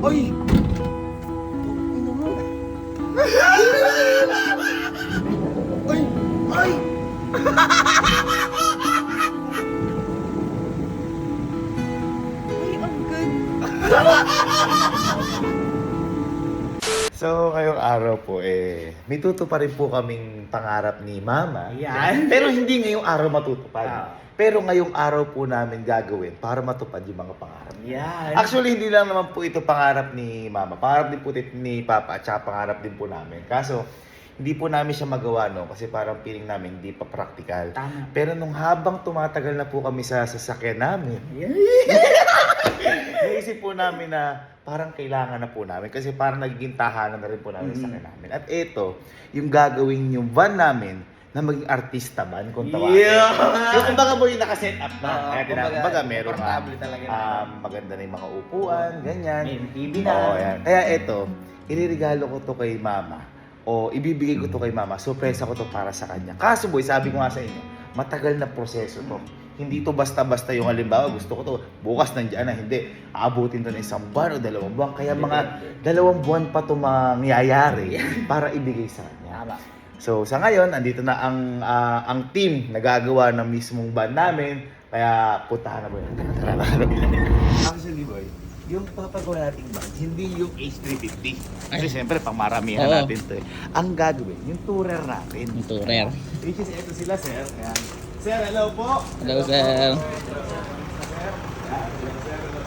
Oy! Ay! Ay! Ay, ang ganda! So, ngayong araw po may tutuparin po kaming pangarap ni Mama. Yan. Pero hindi ngayong araw matutupad. Pero ngayong araw po namin gagawin para matupad yung mga pangarap. Yan. Actually, hindi lang naman po ito pangarap ni Mama. Pangarap din po ito ni Papa at saka pangarap din po namin. Kaso, hindi po namin siya magawa, no? Kasi parang feeling namin hindi pa practical. Tama. Pero nung habang tumatagal na po kami sa sasakyan namin, naisip po namin na parang kailangan na po namin kasi parang nagiging tahanan na rin po namin sa sasakyan namin. At ito, yung gagawin yung van namin na maging artista van kung tawagin. Yeah! Yung kumbaga po yung nakaset up na. Oo, Kaya kumbaga meron komportable talaga na. maganda na yung mga upuan, ganyan. May TV na. Oo, yan. Kaya ito, iririgalo ko to kay Mama. O ibibigay ko to kay Mama. Surpresa ko to para sa kanya. Kaso boy, sabi ko nga sa inyo, matagal na proseso to. Hindi to basta-basta yung halimbawa, gusto ko to, bukas nandiyan na, hindi. Aabutin to ng 1 buwan o 2 buwan. Kaya mga 2 buwan pa to mangyayari para ibigay sa kanya. Tama. So sa ngayon, andito na ang team na gagawa ng mismong band namin. Kaya puntahan na boy. Tara. Actually boy, yung papagawa nating band, hindi yung H350. Kasi siyempre, pangmaramihan Oo. natin to eh. Ang gagawin, yung tourer natin. Yung tourer. Which is, ito sila sir. Ayan. Sir, hello po. Hello, sir.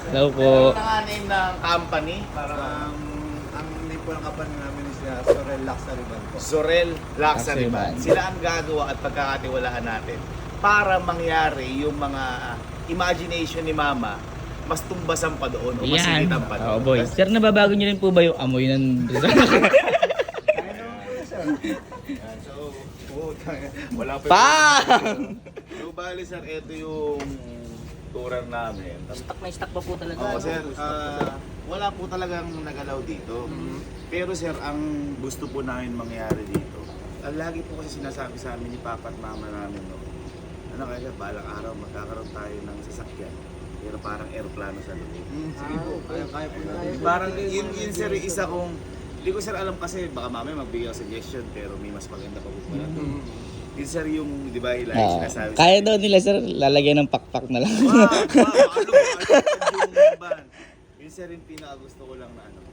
Hello po. Ano nga name ng company? Ang name po ng company namin is Sorel Luxury Van po. Sorel Luxury Luxury Van. Van. Sila ang gagawa at pagkakatiwalaan natin para mangyari yung mga imagination ni Mama mas tumbasan pa doon o mas Yan. higitan pa doon. Oh, boy. Sir, nababago niyo rin po ba yung amoy ng Yan, so, wala pa. Bang! So, bali sir, ito yung tourer namin. Stock na stock pa po talaga. Oo, sir, wala po talagang nagalaw dito. Pero sir, ang gusto po namin mangyari dito, lagi po kasi sinasabi sa amin ni Papa at Mama namin, no, ano kaya balang araw magkakaroon tayo ng sasakyan. Pero parang aeroplano sa loob. Sige po, kaya po natin. Parang yun sir, isa kong, hindi ko sir alam kasi baka mamaya magbigay ako suggestion pero may mas maganda pa po pala. Yun sir yung, di ba, like, sinasabi sa Kaya daw nila, sir, lalagyan ng pakpak na lang. wow, yung van. Yun sir yung pinakagusto ko lang na ano.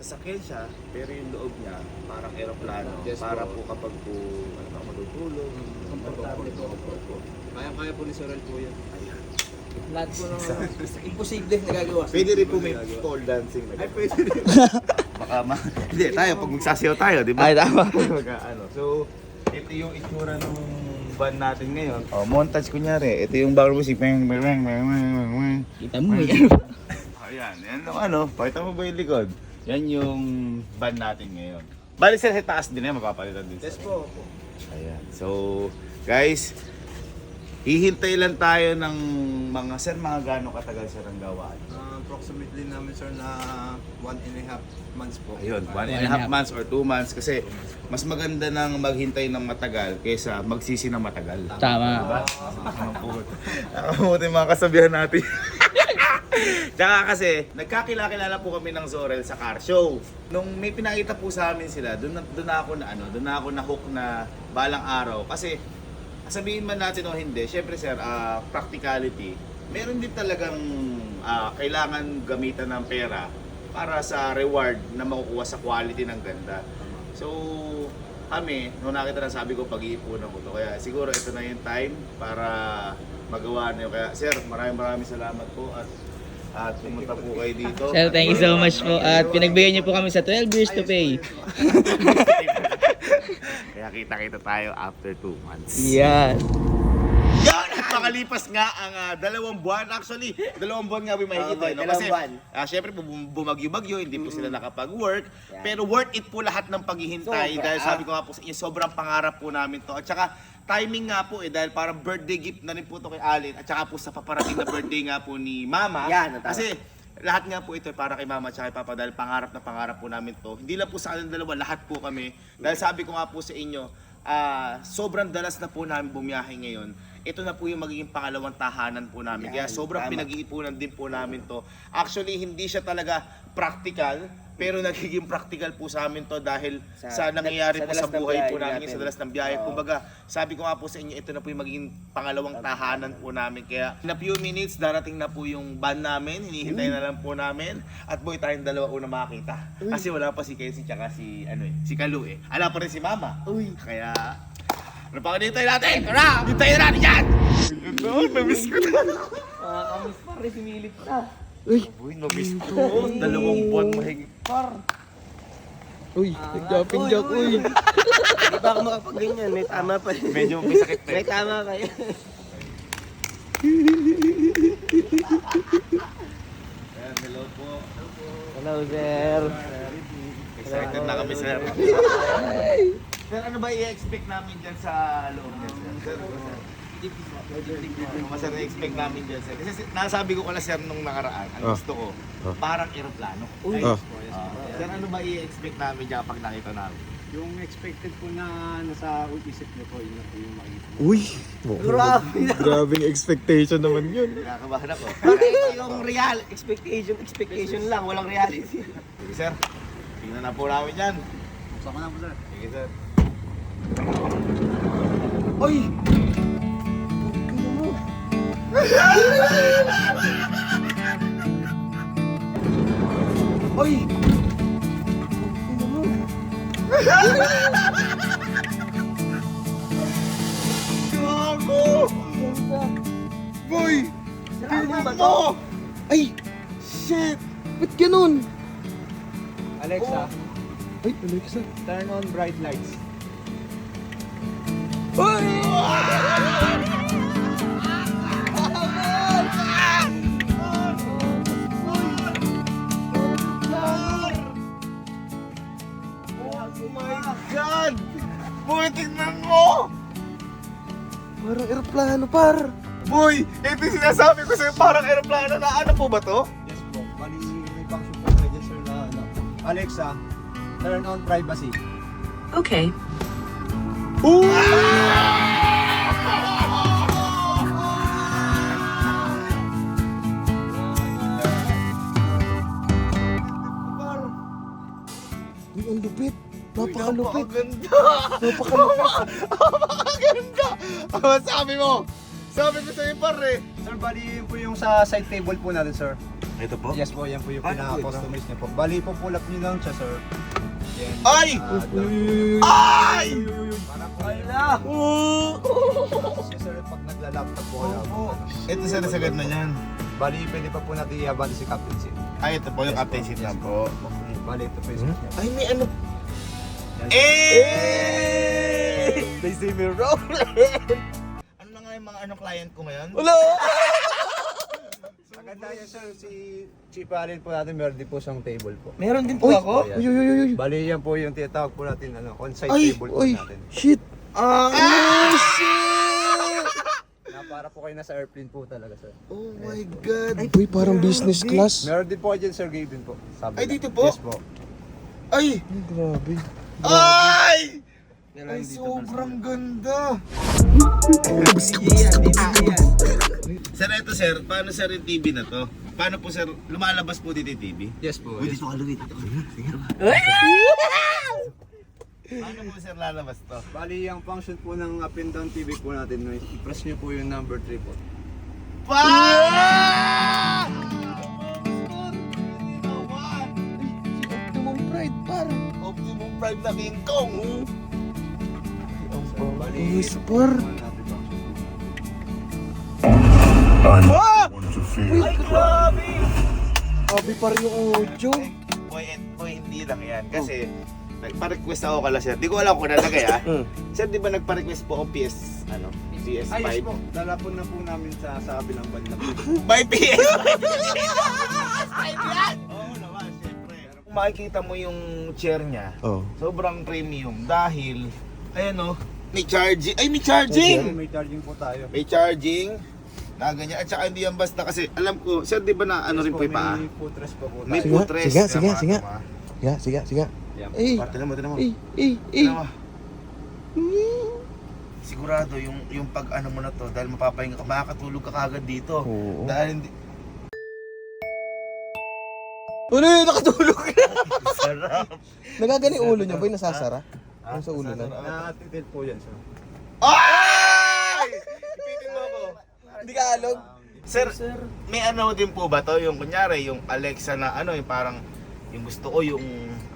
Sasakyan siya, pero yung loob niya, parang aeroplano. Yes, para po. po kapag po, ano ba, matutulog. Komportable po. Kaya po ni Sorel po yan. Ayan. Lahat po ng imposible na gagawa. Pwede rin po may pole dancing na. Ay, pwede rin. Baka hindi, tayo, pag magsasayaw tayo, di ba? Ay, tama. Ano, so, ito yung itsura ng van natin ngayon. Oh, montage kunyari. Ito yung background music. Kita mo yan. Ayan, yan yung ano. Pakita mo ba yung likod? Yan yung van natin ngayon. Bali sir, sa taas din yan, mapapalitan din. Yes sir. po. Ayan. So, guys, hihintay lang tayo ng mga gano'ng katagal sir ang gawain. Approximately namin sir na 1.5 months po. Ayun, 1.5 months or 2 months kasi mas maganda nang maghintay ng matagal kaysa magsisi ng matagal. Tama. Nakamuti mga kasabihan natin. Tsaka kasi, nagkakilala po kami ng Zorel sa car show. Nung may pinakita po sa amin sila, doon ako na hook na balang araw. Kasi, sabihin man natin o hindi, syempre sir, practicality, meron din talagang kailangan gamitan ng pera para sa reward na makukuha sa quality ng ganda. So, kami, nung nakita na sabi ko, pag-iipunan ko to. Kaya siguro ito na yung time para magawa niyo. Kaya sir, maraming salamat po at pumunta po kayo dito. Sir, thank you so much po. At pinagbigyan niyo po kami sa 12 years to pay. Kaya kita-kita tayo after 2 months. Yan. Yan! At makalipas nga ang 2 buwan. Actually, 2 buwan nga may makikita. No? Kasi, syempre, bumagyo-bagyo, hindi po sila nakapag-work. Pero worth it po lahat ng paghihintay. Dahil sabi ko nga po sa inyo, sobrang pangarap po namin to. At saka, timing nga po dahil parang birthday gift na rin po to kay Alin. At saka po sa paparating na birthday nga po ni Mama. Yan, Kasi, lahat nga po ito ay para kay Mama at kay Papa dahil pangarap na pangarap po namin to. Hindi lang po sa kanilang dalawa, lahat po kami. Dahil sabi ko nga po sa inyo, sobrang dalas na po namin bumiyahe ngayon. Ito na po yung magiging pangalawang tahanan po namin. Kaya sobrang pinag-iipunan din po namin to. Actually, hindi siya talaga practical, pero nagiging practical po sa amin to dahil sa nangyayari po sa buhay po namin, sa dalas ng biyahe. Kumbaga, sabi ko nga po sa inyo, ito na po yung magiging pangalawang tahanan po namin. Kaya in a few minutes, darating na po yung van namin, hinihintay na lang po namin. At boy, tayong dalawa una makakita. Kasi wala pa si Casey tsaka si Kalu eh. Ala pa rin si Mama. Kaya, ano pa hinihintay natin? Tara! Hintayin natin yan! Ito, namiss ko na. Kamis pa rin, similip na. Uy, namiss ko. 2 buwan mahigit. Uy, nag-jumping jack, uy. Hindi pa ako makapag-ganyan, may tama pa. Medyo may sakit pa. May tama kayo. Ayan, hello po. Hello, sir. Excited na kami, sir. Sir, ano ba i-expect namin dyan sa loob niya, sir? Ano ba, sir, i-expect namin dyan, sir? Kasi nasabi ko kala, sir, nung nakaraan, ang gusto ko, parang aeroplano. Sir, ano ba i-expect namin dyan pag nakita namin? Yung expected po na nasa isip niyo po, yun na po yung makikita. Uy! Grabe. Grabing expectation naman yun. Nakakabahan ako. Yung real, expectation lang, walang reality. Sige, sir. Tingnan na po namin yan. Buksan ko na po, sir. Sige, sir. Oy! Oy! Gago! Boy! Tingnan mo! Ay! Shit! Ba't ganun? Alexa, Ay, Alexa. turn on bright lights. Oh my God! Boy, tingnan mo! Parang aeroplano, par. Boy, ito yung sinasabi ko sa'yo, parang aeroplano na ano po ba to? Yes po. Bali, may function po na dyan, sir, na ano. Alexa, turn on privacy. Okay. Uy, ang lupit. Napakalupit. Napakalupit. Napakaganda. Ano sabi mo? Sabi ko sa'yo, pare. Sir, bali yun po yung sa side table po natin, sir. Ito po? Yes po, yan po yung pinaka-customize niya po. Bali po, pull up niyo lang siya, sir. Yan. Ay! Ay! Para po Wala! siya, sir, pag nagla-laptop po. wala po. Ito sa nasagad na yan. Bali, pwede pa po natin i-abante si Captain Seat. Ay, ito po yung captain seat lang po. Bali, ito po yung seat niya. Ay, may ano. Yan. Eh! They see me roll. Ano na nga yung mga client ko ngayon? Wala! Maganda yan, sir. Si Chief Allen po natin, meron din po siyang table po. Meron din po ako? Yan. Uy, uy, uy, uy. Bali, yan po yung tinatawag po natin, on-site Ay, table po uy. natin. Shit. Ah! Na para po kayo nasa airplane po talaga, sir. Oh my God! Uy, parang business class. Meron din po dyan, Sir Gabe din po. Sabi Ay, lang. dito po? Yes po. Ay! Ay, grabe. Ay! Ay, sobrang ganda! Sir, ito sir, paano sir yung TV na to? Paano po sir, lumalabas po dito yung TV? Yes po. Uy, dito ka Louie, dito ka. Paano po sir lalabas to? Bali, ang function po ng up and down TV po natin, i-press nyo po yung number 3 po. Pa! Optimum Pride, par. Optimum Prime na King Kong! Bali, Yes, par. natin function po. Ay, grabe! Grabe par yung audio. Boy, hindi lang yan. Kasi, nagpa-request ako kala sir. Di ko alam kung nalagay ah. Sir, di ba nagpa-request po ako PS5? Ayos po. Lalapon na po namin sa kabilang banda po. By PS5 yan! Oo naman, syempre. Kung makikita mo yung chair niya, Oh. sobrang premium dahil, ayan o, may charging. Ay, may charging! May charging po tayo. May charging. Na ganyan. At saka hindi yan basta kasi, alam ko, sir, di ba na ano rin po yung paa? May footrest po po May tayo. footrest. Sige, sige, Tama, sige. tama. Siga, siga, siga. Yan po. Eh, Tinan mo, tinan mo. eh. Tinan mo. sigurado yung pag ano mo na to, dahil mapapahinga ka, makakatulog ka kagad dito. Oo. Dahil hindi... Ano yun? Nakatulog na. Sarap. Nagagani ulo niya ba yung nasasara? Yung sa ulo na? Natitil po yan, sir. Ay! Ipitin mo ako. Hindi ka alog? Sir, may ano din po ba to? Yung kunyari, yung Alexa na ano, yung parang, yung gusto ko, yung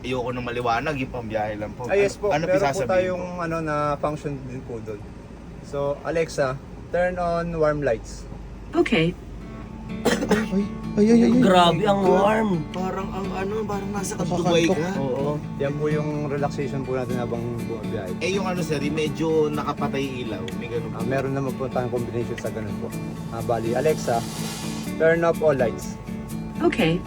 ayoko nang maliwanag, yung pambiyahe lang po. Yes po, Ano meron po pisasabihin tayong ko? ano na function din po doon. So, Alexa, turn on warm lights. Okay. Ay. Grabe, ang warm. Parang ang ano, parang nasa Dubai ka. Oo. Yan po yung relaxation po natin habang bumabiyahe. Eh yung ano sir, yung medyo nakapatay ilaw, may ganun po. Meron naman po tayong combination sa ganun po. Bali, Alexa, turn off all lights. Okay.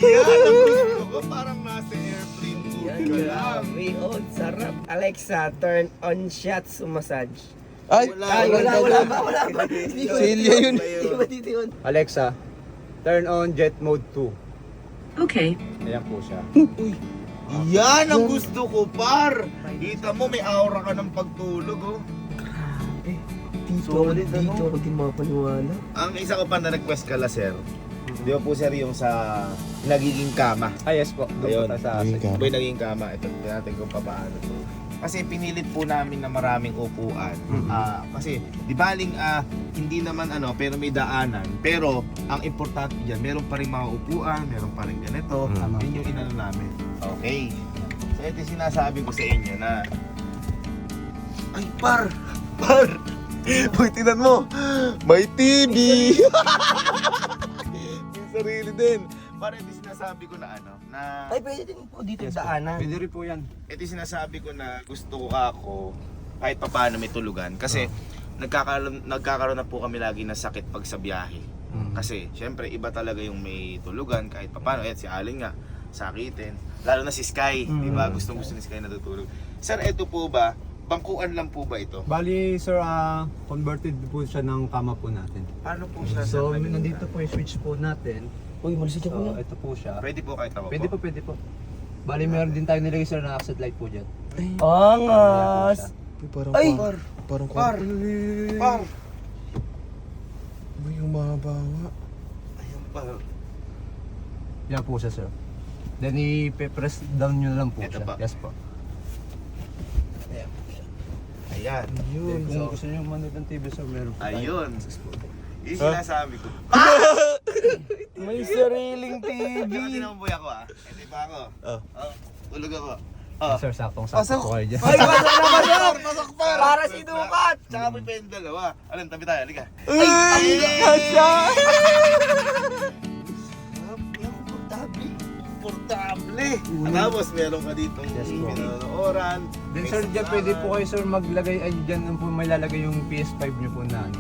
Yan ang gusto ko, parang nasa airplane mode Yan, ka lang. grabe. Oh, sarap. Alexa, turn on shiatsu massage. Ay, Wala pa. Celia yun. Hindi ba dito yun? Alexa, turn on jet mode 2. Okay. Ayan po siya. Yan ang gusto ko, par! Kita mo, may aura ka ng pagtulog, oh. Dito ako din mapaniwala. Ang isa ko pa na request kala, sir. Di ba po, sir, yung sa nagiging kama. Yes po. Doon po tayo sa Ayun ka. Boy, naging kama. Ito, natin kung paano to. Kasi pinilit po namin na maraming upuan. Kasi di baling hindi naman ano, pero may daanan. Pero ang importante diyan, meron pa rin mga upuan, meron pa rin ganito. Yun yung inano namin. Okay. So ito yung sinasabi ko sa inyo na ay par! Boy, tingnan mo! May TV! Yung sarili din. Para ito sinasabi ko na ano, na... Ay, pwede din po dito daanan. Pwede rin po yan. Ito yung sinasabi ko na gusto ko ako kahit pa paano may tulugan. Kasi nagkakaroon na po kami lagi ng sakit pag sa biyahe. Kasi syempre iba talaga yung may tulugan kahit pa paano. Si Alin nga, sakitin. Lalo na si Sky, di ba? Gustong gusto ni Sky natutulog. Sir, ito po ba? Bangkuan lang po ba ito? Bali, sir, converted po siya ng kama po natin. Paano po siya? So, sir? nandito po yung switch po natin. Uy, malisig ako So, yan. ito po siya. Pwede po kahit ako Pwede po. Bali, meron din tayo nilagay sir na accent light po dyan. Angas! Parang Ay! Parang Par! May umabawa. Ayun par. Yan po siya, sir. Then, i-press down nyo na lang po Ito siya. pa. Yes po. Ayan. Then, kung gusto nyo manood ng TV, sir, meron po tayo. Ayun. Yung sinasabi ko. May sariling TV. Hindi naman boy ako Hindi pa ako. Tulog ako. Yes, sir, saktong-sakto po kayo dyan. Ay, pasok na! Para sinukat! Tsaka may pen dalawa. Alam, tabi tayo. Halika. Ay, kasya! Komportable. At tapos meron ka ditong Yes, po. pinanooran. Then, sir, dyan pwede po kayo, sir, maglagay, ay dyan po may lalagay yung PS5 nyo po na ano.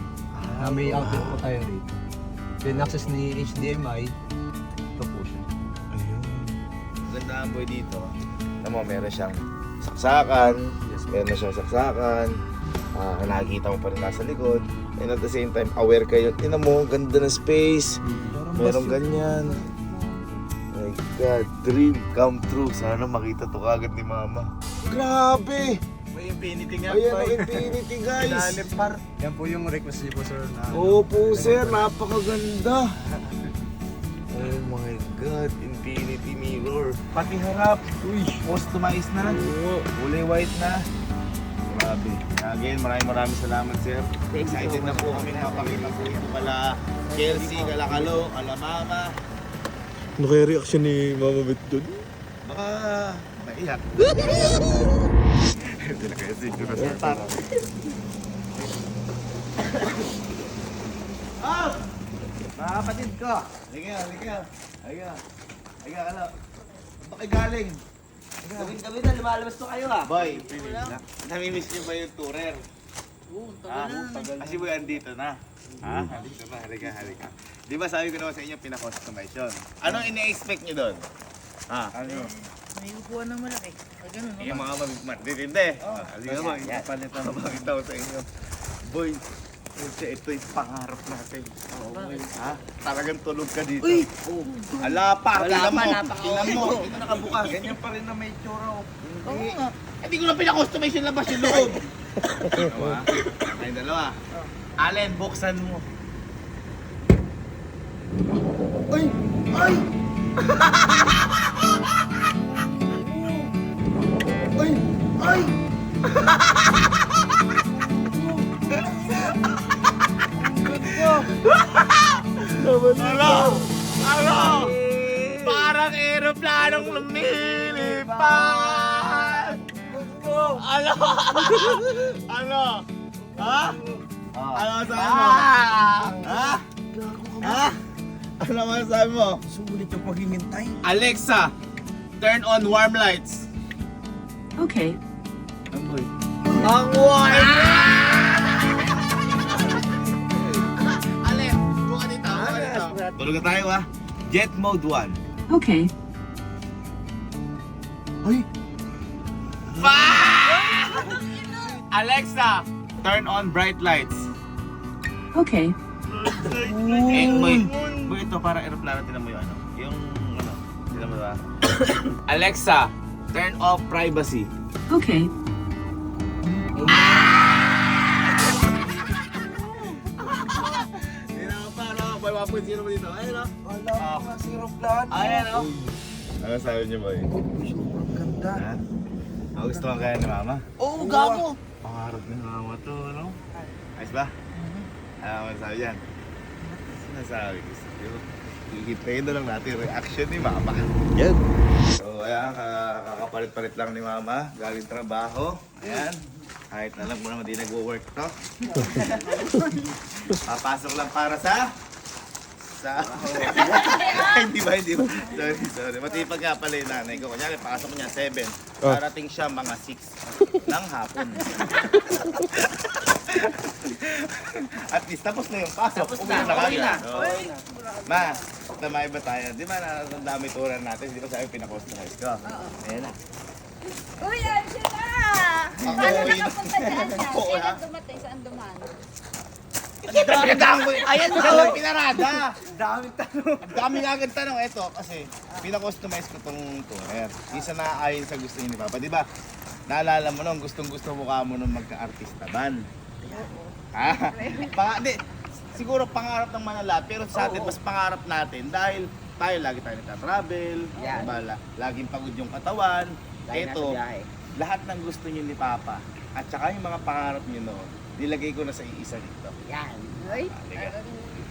Na may outlet po tayo rito. Then, access ni HDMI. Ito po siya. Ganda ang boy dito. Alam mo, meron siyang saksakan. Meron na siyang saksakan. Nakikita mo pa rin nasa likod. And at the same time, aware kayo. Tingnan mo, ganda ng space. Meron ganyan. My God, dream come true. Sana makita to kagad ni Mama. Grabe! May infinity nga. Ayan ang infinity, guys. Yan po yung request niyo po, sir. Na, Opo, sir. Napakaganda. Oh my God, infinity mirror. Pati harap. Uy, customized na. Kulay white na. Grabe. Again, maraming salamat, sir. Excited na po kami mapakita po ito kala Chelsea, kala Kalo, kala Mama. Ano kaya reaction ni Mama Beth dun? Baka maiyak. Ito na kaya siguro, sir. Mga kapatid ko. Halika. Kalo. Ito kay galing. Gabi na, lumalabas to kayo Boy, namimiss niyo ba yung tourer? Kasi boy, andito na. Andito na, halika. Di ba sabi ko naman sa inyo, pina-customize yun. Anong ine-expect niyo doon? Ano? May upuan ng malaki. Ganun, no? Yung mga matitindi. Halika ba, ipapalitan ko sa inyo. Boy, ito yung pangarap natin. Ha? Talagang tulog ka dito. Uy! Ala pa, tingnan mo. Tingnan mo. Ito nakabukas. Ganyan pa rin na may tsura. Oo nga. Hindi ko na pinakustomize yung labas yung loob. Dalawa. Ay, dalawa. Allen, buksan mo. Ay! Ay! Ay! Ay! Ano? Ano? Parang aeroplanong lumilipad! Ano? Ano? Ha? Ano masabi mo? Ha? Ha? Ano masabi mo? Sulit yung paghihintay. Alexa, turn on warm lights. Okay. Ang warm! Alex, buka dito. Tulog na tayo ha. Jet mode 1. Okay. Alexa, turn on bright lights. Okay. Boy, ito para aeroplano, tinan mo yung ano. Yung ano, tinan mo ba? Alexa, turn off privacy. Okay. Tinan mo pa, no? Boy, 1.0 mo dito. Ayun, no? Wala ko nga si Roplan. Ayan, no? Ano sabi niyo, boy? Sobrang ganda. Ha? Gusto ka kaya ni mama? Oo, gago. Pangarap ni mama to, ano? Ayos ba? Ano masasabi yan? Sinasabi ko sa'yo. Ihitrain na lang natin reaction ni mama. Yan. So, ayan, kakapalit-palit lang ni mama. Galing trabaho. Ayan. Kahit alam mo naman di nag-work to. Papasok lang para sa... hindi ba? Sorry. Matipag nga pala yung nanay ko. Kunyari, pasok niya 7. Darating siya mga 6 ng hapon. At least tapos na yung pasok. Tapos Uwi na, na okay na. kagad. Oo. Ma, tamay ba tayo? Di ba ang dami turan natin? Di ba sabi pinakustomize ko? Ayan na. Uy, Angela! Paano nakapunta dyan siya? Oo, ha? Kailan dumating? Saan dumaan? Ayan na, pinarada. Daming tanong. Ang daming agad tanong. Ito, kasi pinakustomize ko tong tuner. Isa na ayon sa gusto ni Papa. Di ba? Naalala mo nung gustong-gusto mukha mo nung magka-artista ban. Di, siguro pangarap ng mga lahat, pero sa atin, mas pangarap natin dahil tayo lagi tayo nagta-travel, Yan. diba, laging pagod yung katawan. Lagi nasa Ito, biyahe. lahat ng gusto niyo ni Papa at saka yung mga pangarap niyo noon, nilagay ko na sa iisa dito. Yan. Uy, Halika.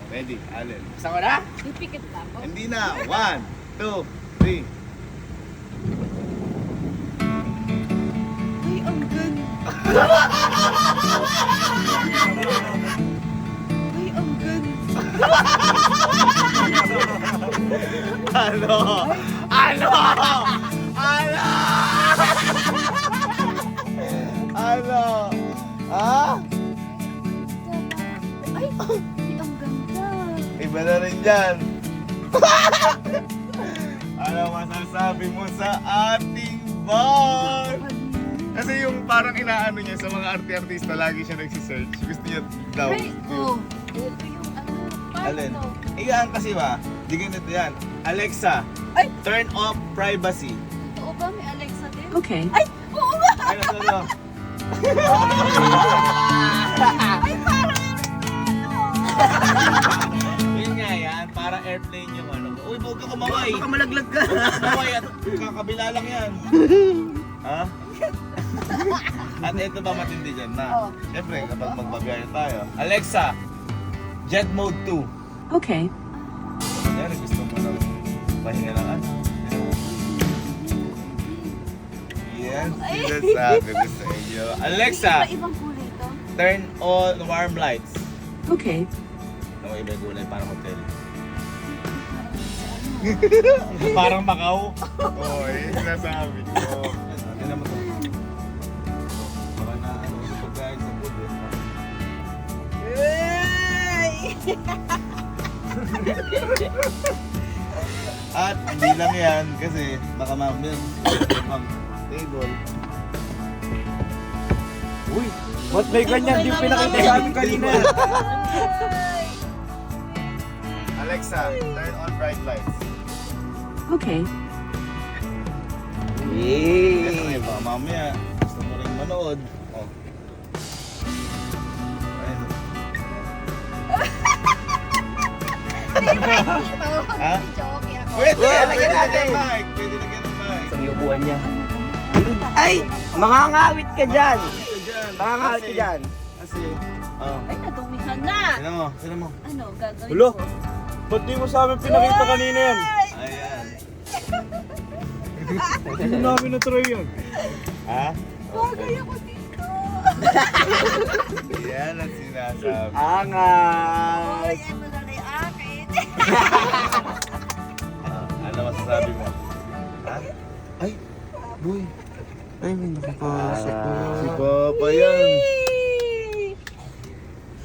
Ready, Allen. Kasama na? pipikit na ako. Hindi na. 1, 2, 3. Ay, ang ganda. Ay, ang ganda. Ano? Ano? Ano? Ano? Ha? Ay, ang ganda. Iba na rin dyan. Ano masasabi mo sa ating bar? Kasi yung parang inaano niya sa mga arte-artista, lagi siya nagsisearch. Gusto niya daw. Ay, oh. Ito yung ano. Paano Alin? to? Iyan kasi ba? Di ganito yan. Alexa, Ay! turn off privacy. Totoo ba? May Alexa din? Okay. Ay, oo nga! Ay, ano? Ay, parang Yun nga yan, para airplane yung ano. Uy, huwag ka kumaway. Baka malaglag ka. Kumaway at kakabila lang yan. Ha? At ito ba matindi dyan na? Siyempre, kapag magbabiyahe tayo. Alexa, jet mode 2. Okay. Yan, gusto mo na pahinga lang ano? Yan, sinasabi ko sa inyo. Alexa, ibang kulay to. turn on warm lights. Okay. Ano iba yung gulay, parang hotel. Parang Macau. Oo, yun sinasabi ko. Tignan mo to. Baka na ano yung pagkain sa food. At hindi lang yan kasi baka mamaya pang table. Uy, ba't may ganyan? Di pinakita sa amin kanina. Alexa, turn on bright lights. Okay. Kasi baka mamaya, gusto mo rin manood. Oh. Ayun. Ha? Joke ako. Pwede! Lagyan Pwede natin. lagyan ng mic! Pwede lagyan ng mic. Ang yubuan niya. Ay! Makangawit ka dyan! Makangawit ka dyan! Kasi, oh. Ay, natumihan na. Sino mo? Ano, gagawin Hulo. ko? Ba't di mo sa amin pinakita kanina yan? Ayan. Hindi namin na-try yan. Ha? Bagay ako dito. Yan ang sinasabi. Angat! Uy, ano na na yung akin? Ano masasabi mo? Ha? Boy. Ay, may nakapasok na. Si Papa yan.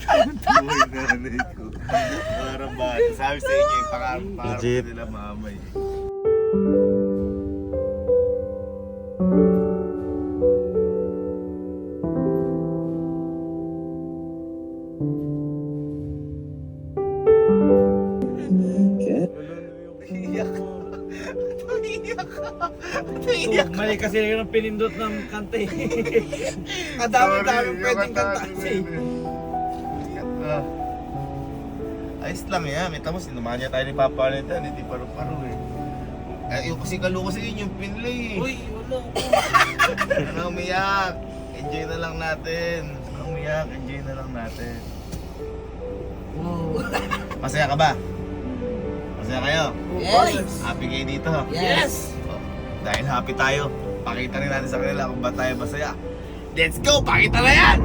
Uy, nanay ko. Parang ba? Sabi sa inyo, yung pangarap nila mama eh. Mali kasi yung pinindot ng kante. Ang dami-dami pwedeng kantaan eh. Ayos lang yan. May tamo, sinumahan niya tayo ni Papa Valentine. Hindi paro-paro eh. Yung kasi kaluko sa inyo, yung pinlay eh. Uy, wala ko. Ano umiyak? Enjoy na lang natin. Ano umiyak? Enjoy na lang natin. Masaya ka ba? Masaya kayo? Yes! Happy kayo dito? Yes! Oh, dahil happy tayo, pakita rin natin sa kanila kung ba tayo masaya. Let's go! Pakita na yan!